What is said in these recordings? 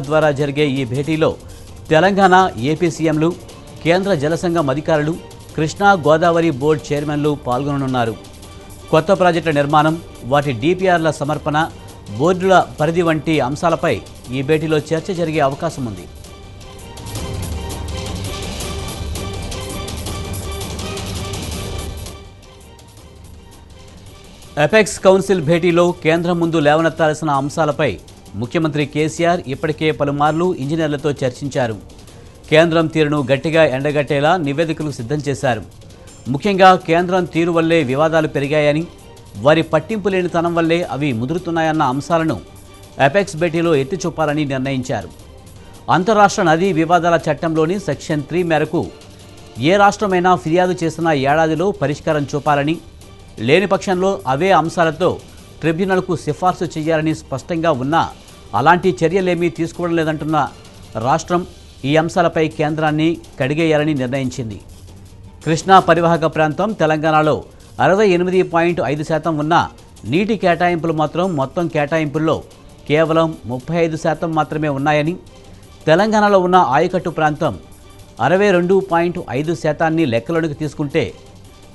ద్వారా జరిగే ఈ భేటీలో తెలంగాణ ఏపీ సీఎంలు, కేంద్ర జలసంఘం అధికారులు, కృష్ణా గోదావరి బోర్డు చైర్మన్లు పాల్గొననున్నారు. కొత్త ప్రాజెక్టుల నిర్మాణం, వాటి డిపిఆర్ల సమర్పణ, బోర్డుల పరిధి వంటి అంశాలపై ఈ భేటీలో చర్చ జరిగే అవకాశం ఉంది. ఎపెక్స్ కౌన్సిల్ భేటీలో కేంద్రం ముందు లేవనెత్తాల్సిన అంశాలపై ముఖ్యమంత్రి కేసీఆర్ ఇప్పటికే పలుమార్లు ఇంజనీర్లతో చర్చించారు. కేంద్రం తీరును గట్టిగా ఎండగట్టేలా నివేదికలు సిద్ధం చేశారు. ముఖ్యంగా కేంద్రం తీరు వల్లే వివాదాలు పెరిగాయని, వారి పట్టింపు లేనితనం వల్లే అవి ముదురుతున్నాయన్న అంశాలను ఎపెక్స్ భేటీలో ఎత్తి చూపాలని నిర్ణయించారు. అంతర్రాష్ట్ర నదీ వివాదాల చట్టంలోని సెక్షన్ 3 మేరకు ఏ రాష్ట్రమైనా ఫిర్యాదు చేసిన ఏడాదిలో పరిష్కారం చూపాలని, లేని పక్షంలో అవే అంశాలతో ట్రిబ్యునల్కు సిఫార్సు చేయాలని స్పష్టంగా ఉన్నా అలాంటి చర్యలేమీ తీసుకోవడం లేదంటున్న రాష్ట్రం ఈ అంశాలపై కేంద్రాన్ని కడిగేయాలని నిర్ణయించింది. కృష్ణా పరివాహక ప్రాంతం తెలంగాణలో 68.5% ఉన్న నీటి కేటాయింపులు మాత్రం మొత్తం కేటాయింపుల్లో కేవలం 35% మాత్రమే ఉన్నాయని, తెలంగాణలో ఉన్న ఆయకట్టు ప్రాంతం 62.5% లెక్కలోనికి తీసుకుంటే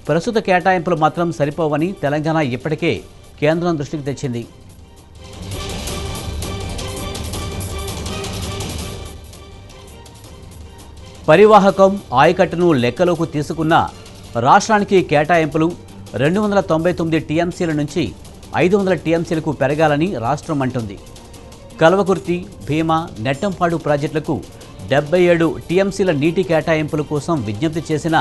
ప్రస్తుత కేటాయింపులు మాత్రం సరిపోవని తెలంగాణ ఇప్పటికే కేంద్రం దృష్టికి తెచ్చింది. పరివాహకం, ఆయకట్టును లెక్కలోకి తీసుకున్న రాష్ట్రానికి కేటాయింపులు 299 టీఎంసీల నుంచి 500 టీఎంసీలకు పెరగాలని రాష్ట్రం అంటుంది. కల్వకుర్తి, భీమా, నెట్టంపాడు ప్రాజెక్టులకు 77 టీఎంసీల నీటి కేటాయింపుల కోసం విజ్ఞప్తి చేసిన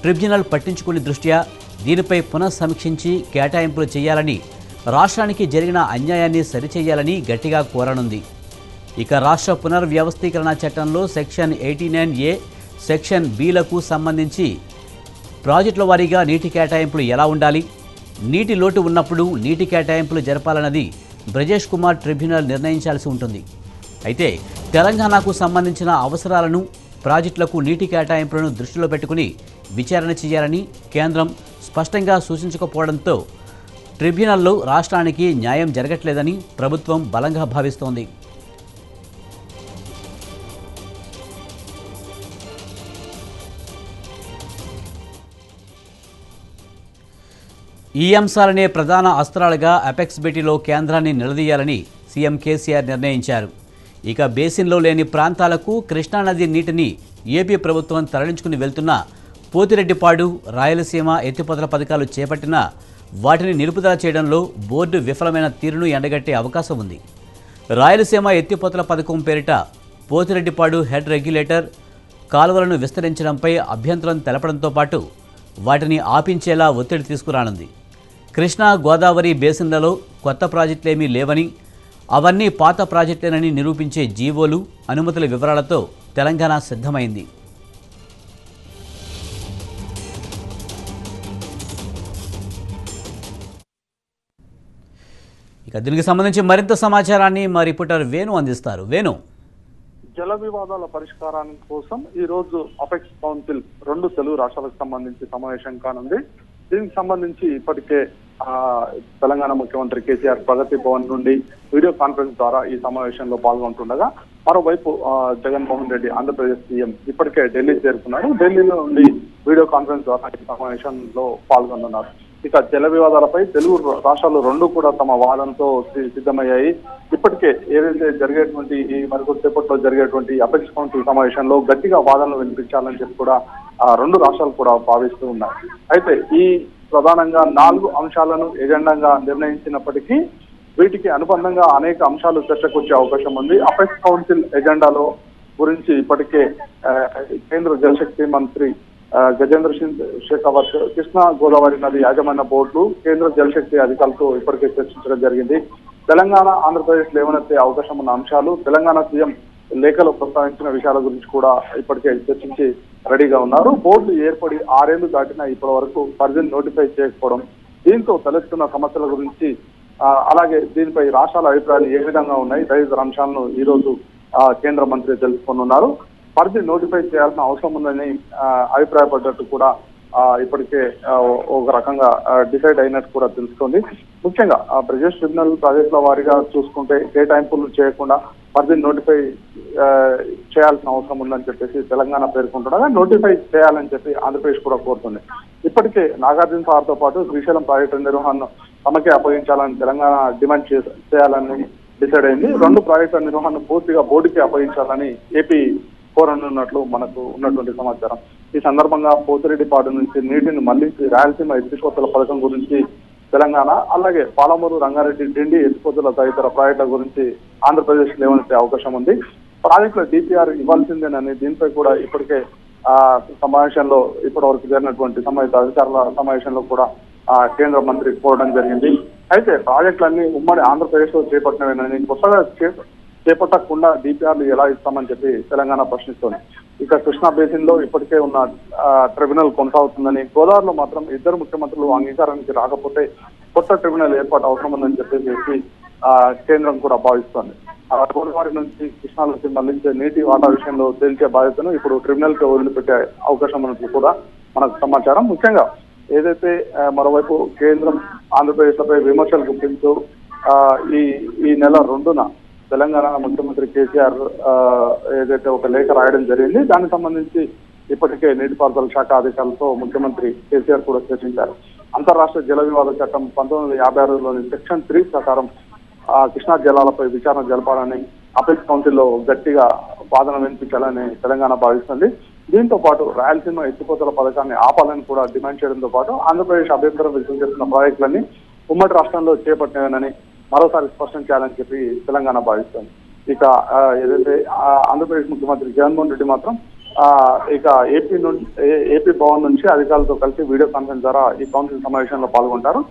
ట్రిబ్యునల్ పట్టించుకునే దృష్ట్యా దీనిపై పునఃసమీక్షించి కేటాయింపులు చేయాలని, రాష్ట్రానికి జరిగిన అన్యాయాన్ని సరిచేయాలని గట్టిగా కోరనుంది. ఇక రాష్ట్ర పునర్వ్యవస్థీకరణ చట్టంలో సెక్షన్ 89A, సెక్షన్ Bలకు సంబంధించి ప్రాజెక్టుల వారీగా నీటి కేటాయింపులు ఎలా ఉండాలి, నీటి లోటు ఉన్నప్పుడు నీటి కేటాయింపులు జరపాలన్నది బ్రజేష్ కుమార్ ట్రిబ్యునల్ నిర్ణయించాల్సి ఉంటుంది. అయితే తెలంగాణకు సంబంధించిన అవసరాలను, ప్రాజెక్టులకు నీటి కేటాయింపులను దృష్టిలో పెట్టుకుని విచారణ చేయాలని కేంద్రం స్పష్టంగా సూచించకపోవడంతో ట్రిబ్యునల్లో రాష్ట్రానికి న్యాయం జరగట్లేదని ప్రభుత్వం బలంగా భావిస్తోంది. ఈ అంశాలనే ప్రధాన అస్త్రాలుగా ఎపెక్స్ భేటీలో కేంద్రాన్ని నిలదీయాలని సీఎం కేసీఆర్ నిర్ణయించారు. ఇక బేసిన్లో లేని ప్రాంతాలకు కృష్ణానది నీటిని ఏపీ ప్రభుత్వం తరలించుకుని వెళ్తున్న పోతిరెడ్డిపాడు, రాయలసీమ ఎత్తిపోతల పథకాలు చేపట్టినా వాటిని నిలుపుదల చేయడంలో బోర్డు విఫలమైన తీరును ఎండగట్టే అవకాశం ఉంది. రాయలసీమ ఎత్తిపోతల పథకం పేరిట పోతిరెడ్డిపాడు హెడ్ రెగ్యులేటర్ కాలువలను విస్తరించడంపై అభ్యంతరం తెలపడంతో పాటు వాటిని ఆపించేలా ఒత్తిడి తీసుకురానుంది. కృష్ణా గోదావరి బేసిన్లలో కొత్త ప్రాజెక్టులేమీ లేవని, అవన్నీ పాత ప్రాజెక్టులేనని నిరూపించే జీవోలు, అనుమతుల వివరాలతో తెలంగాణ సిద్ధమైంది. ఇక దీనికి సంబంధించి మరింత సమాచారాన్ని మా రిపోర్టర్ వేణు అందిస్తారు. వేణు, జల వివాదాల పరిష్కారం కోసం ఈ రోజు అపెక్స్ కౌన్సిల్ 2 తెలుగు రాష్ట్రాలకు సంబంధించి సమావేశం కానుంది. దీనికి సంబంధించి ఇప్పటికే తెలంగాణ ముఖ్యమంత్రి కేసీఆర్ ప్రగతి భవన్ నుండి వీడియో కాన్ఫరెన్స్ ద్వారా ఈ సమావేశంలో పాల్గొంటుండగా, మరోవైపు జగన్మోహన్ రెడ్డి ఆంధ్రప్రదేశ్ సీఎం ఇప్పటికే ఢిల్లీ చేరుకున్నారు. ఢిల్లీలో నుండి వీడియో కాన్ఫరెన్స్ ద్వారా ఈ సమావేశంలో పాల్గొనున్నారు. ఇక జల వివాదాలపై తెలుగు రాష్ట్రాలు 2 కూడా తమ వాదనతో సిద్ధమయ్యాయి. ఇప్పటికే ఏదైతే జరిగేటువంటి ఈ మరికొద్దిసేపట్లో జరిగేటువంటి అపెక్స్ కౌన్సిల్ సమావేశంలో గట్టిగా వాదనలు వినిపించాలని చెప్పి కూడా 2 రాష్ట్రాలు కూడా భావిస్తూ ఉన్నాయి. అయితే ఈ ప్రధానంగా 4 అంశాలను ఎజెండాగా నిర్ణయించినప్పటికీ వీటికి అనుబంధంగా అనేక అంశాలు చర్చకు వచ్చే అవకాశం ఉంది. అపెక్స్ కౌన్సిల్ ఎజెండాలో గురించి ఇప్పటికే కేంద్ర జలశక్తి మంత్రి గజేంద్ర సింగ్ షెకావత్ కృష్ణా గోదావరి నది యాజమాన్య బోర్డు, కేంద్ర జలశక్తి అధికారులతో ఇప్పటికే చర్చించడం జరిగింది. తెలంగాణ, ఆంధ్రప్రదేశ్ లేవనెత్తే అవకాశం ఉన్న అంశాలు, తెలంగాణ సీఎం లేఖలో ప్రస్తావించిన విషయాల గురించి కూడా ఇప్పటికే చర్చించి రెడీగా ఉన్నారు. బోర్డు ఏర్పడి 6 ఏళ్లు దాటినా ఇప్పటి వరకు పరిధిని నోటిఫై చేయకపోవడం, దీంతో తలెత్తున్న సమస్యల గురించి, అలాగే దీనిపై రాష్ట్రాల అభిప్రాయాలు ఏ విధంగా ఉన్నాయి తదితర అంశాలను ఈ రోజు కేంద్ర మంత్రి తెలుసుకోనున్నారు. పరిధి నోటిఫై చేయాల్సిన అవసరం ఉందని అభిప్రాయపడ్డట్టు కూడా ఇప్పటికే ఒక రకంగా డిసైడ్ అయినట్టు కూడా తెలుస్తోంది. ముఖ్యంగా బ్రిజేష్ ట్రిబ్యునల్ ప్రాజెక్టుల వారీగా చూసుకుంటే కేటాయింపులు చేయకుండా పరిధిని నోటిఫై చేయాల్సిన అవసరం ఉందని చెప్పేసి తెలంగాణ పేర్కొంటుండగా నోటిఫై చేయాలని చెప్పి ఆంధ్రప్రదేశ్ కూడా కోరుతుంది. ఇప్పటికే నాగార్జున సాగర్తో పాటు శ్రీశైలం ప్రాజెక్టు నిర్వహణను తమకే అప్పగించాలని తెలంగాణ డిమాండ్ చేయాలని డిసైడ్ అయింది. 2 ప్రాజెక్టుల నిర్వహణను పూర్తిగా బోర్డుకి అప్పగించాలని ఏపీ కోరనున్నట్లు మనకు ఉన్నటువంటి సమాచారం. ఈ సందర్భంగా పోతిరెడ్డిపాడు నుంచి నీటిని మళ్లించి రాయలసీమ ఎత్తిపోతల పథకం గురించి తెలంగాణ, అలాగే పాలమూరు, రంగారెడ్డి, డిండి ఎత్తిపోతల తదితర ప్రాజెక్టుల గురించి ఆంధ్రప్రదేశ్ లేవనెత్తే అవకాశం ఉంది. ప్రాజెక్టుల డిపిఆర్ ఇవ్వాల్సిందేనని దీనిపై కూడా ఇప్పటికే సమావేశంలో ఇప్పటి వరకు జరిగినటువంటి సంబంధిత అధికారుల సమావేశంలో కూడా కేంద్ర మంత్రి కోరడం జరిగింది. అయితే ప్రాజెక్టులన్నీ ఉమ్మడి ఆంధ్రప్రదేశ్ లో చేపట్టినవేనని, కొత్తగా చేపట్టకుండా డిపిఆర్లు ఎలా ఇస్తామని చెప్పి తెలంగాణ ప్రశ్నిస్తోంది. ఇక కృష్ణా బేసిన్ లో ఇప్పటికే ఉన్న ట్రిబ్యునల్ కొనసాగుతుందని, గోదావరిలో మాత్రం 2 ముఖ్యమంత్రులు అంగీకారానికి రాకపోతే కొత్త ట్రిబ్యునల్ ఏర్పాటు అవసరం ఉందని చెప్పేసి కేంద్రం కూడా భావిస్తోంది. గోదావరి నుంచి కృష్ణాలోకి మళ్లించే నీటి వాటా విషయంలో తేల్చే బాధ్యతను ఇప్పుడు ట్రిబ్యునల్ కి వదిలిపెట్టే అవకాశం ఉన్నట్లు కూడా మనకు సమాచారం. ముఖ్యంగా ఏదైతే మరోవైపు కేంద్రం ఆంధ్రప్రదేశ్ లపై విమర్శలు గుర్తించు ఈ నెల 2న తెలంగాణ ముఖ్యమంత్రి కేసీఆర్ ఏదైతే ఒక లేఖ రాయడం జరిగింది, దానికి సంబంధించి ఇప్పటికే నీటిపారుదల శాఖ అధికారులతో ముఖ్యమంత్రి కేసీఆర్ కూడా చర్చించారు. అంతర్రాష్ట్ర జల వివాద చట్టం 1956లోని సెక్షన్ 3 ప్రకారం కృష్ణా జలాలపై విచారణ జరపాలని అపెక్స్ కౌన్సిల్లో గట్టిగా వాదన వినిపించాలని తెలంగాణ భావిస్తుంది. దీంతో పాటు రాయలసీమ ఎత్తిపోతల పథకాన్ని ఆపాలని కూడా డిమాండ్ చేయడంతో పాటు ఆంధ్రప్రదేశ్ అభ్యంతరం వ్యక్తం చేస్తున్న ప్రాజెక్టులన్నీ ఉమ్మడి రాష్ట్రంలో చేపట్టినని మరోసారి స్పష్టం చేయాలని చెప్పి తెలంగాణ భావిస్తుంది. ఇక ఏదైతే ఆంధ్రప్రదేశ్ ముఖ్యమంత్రి జగన్మోహన్ రెడ్డి మాత్రం ఇక ఏపీ భవన్ నుంచి అధికారులతో కలిసి వీడియో కాన్ఫరెన్స్ ద్వారా ఈ కౌన్సిల్ సమావేశంలో పాల్గొంటారు.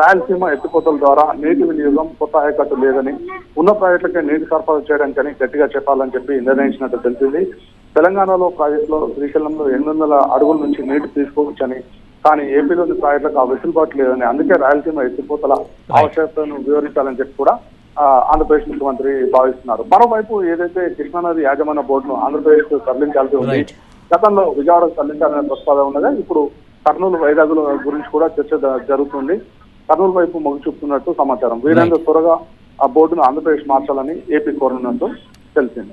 రాయలసీమ ఎత్తిపోతల ద్వారా నీటి వినియోగం కొత్త ఆయకట్టు లేదని, ఉన్న ప్రాజెక్టులకే నీటి సరఫరా చేయడానికని గట్టిగా చెప్పాలని చెప్పి నిర్ణయించినట్టు తెలిసింది. తెలంగాణలో ప్రాజెక్టులో శ్రీశైలంలో 800 అడుగుల నుంచి నీటి తీసుకోవచ్చని, కానీ ఏపీలోని ప్రాజెక్టులకు ఆ వెసులుబాటు లేదని, అందుకే రాయలసీమ ఎత్తిపోతల ఆవశ్యకతను వివరించాలని చెప్పి కూడా ఆంధ్రప్రదేశ్ ముఖ్యమంత్రి భావిస్తున్నారు. మరోవైపు ఏదైతే కృష్ణానది యాజమాన్య బోర్డును ఆంధ్రప్రదేశ్ కు తరలించాల్సి ఉంది, గతంలో విజయవాడకు తరలించాలనే ప్రస్తావన ఉన్నది. ఇప్పుడు కర్నూలు, వైజాగ్ గురించి కూడా చర్చ జరుగుతుంది. కర్నూలు వైపు మొగ్గు చూపుతున్నట్టు సమాచారం. వీరంగా త్వరగా ఆ బోర్డును ఆంధ్రప్రదేశ్ మార్చాలని ఏపీ కోరనున్నట్టు తెలిసింది.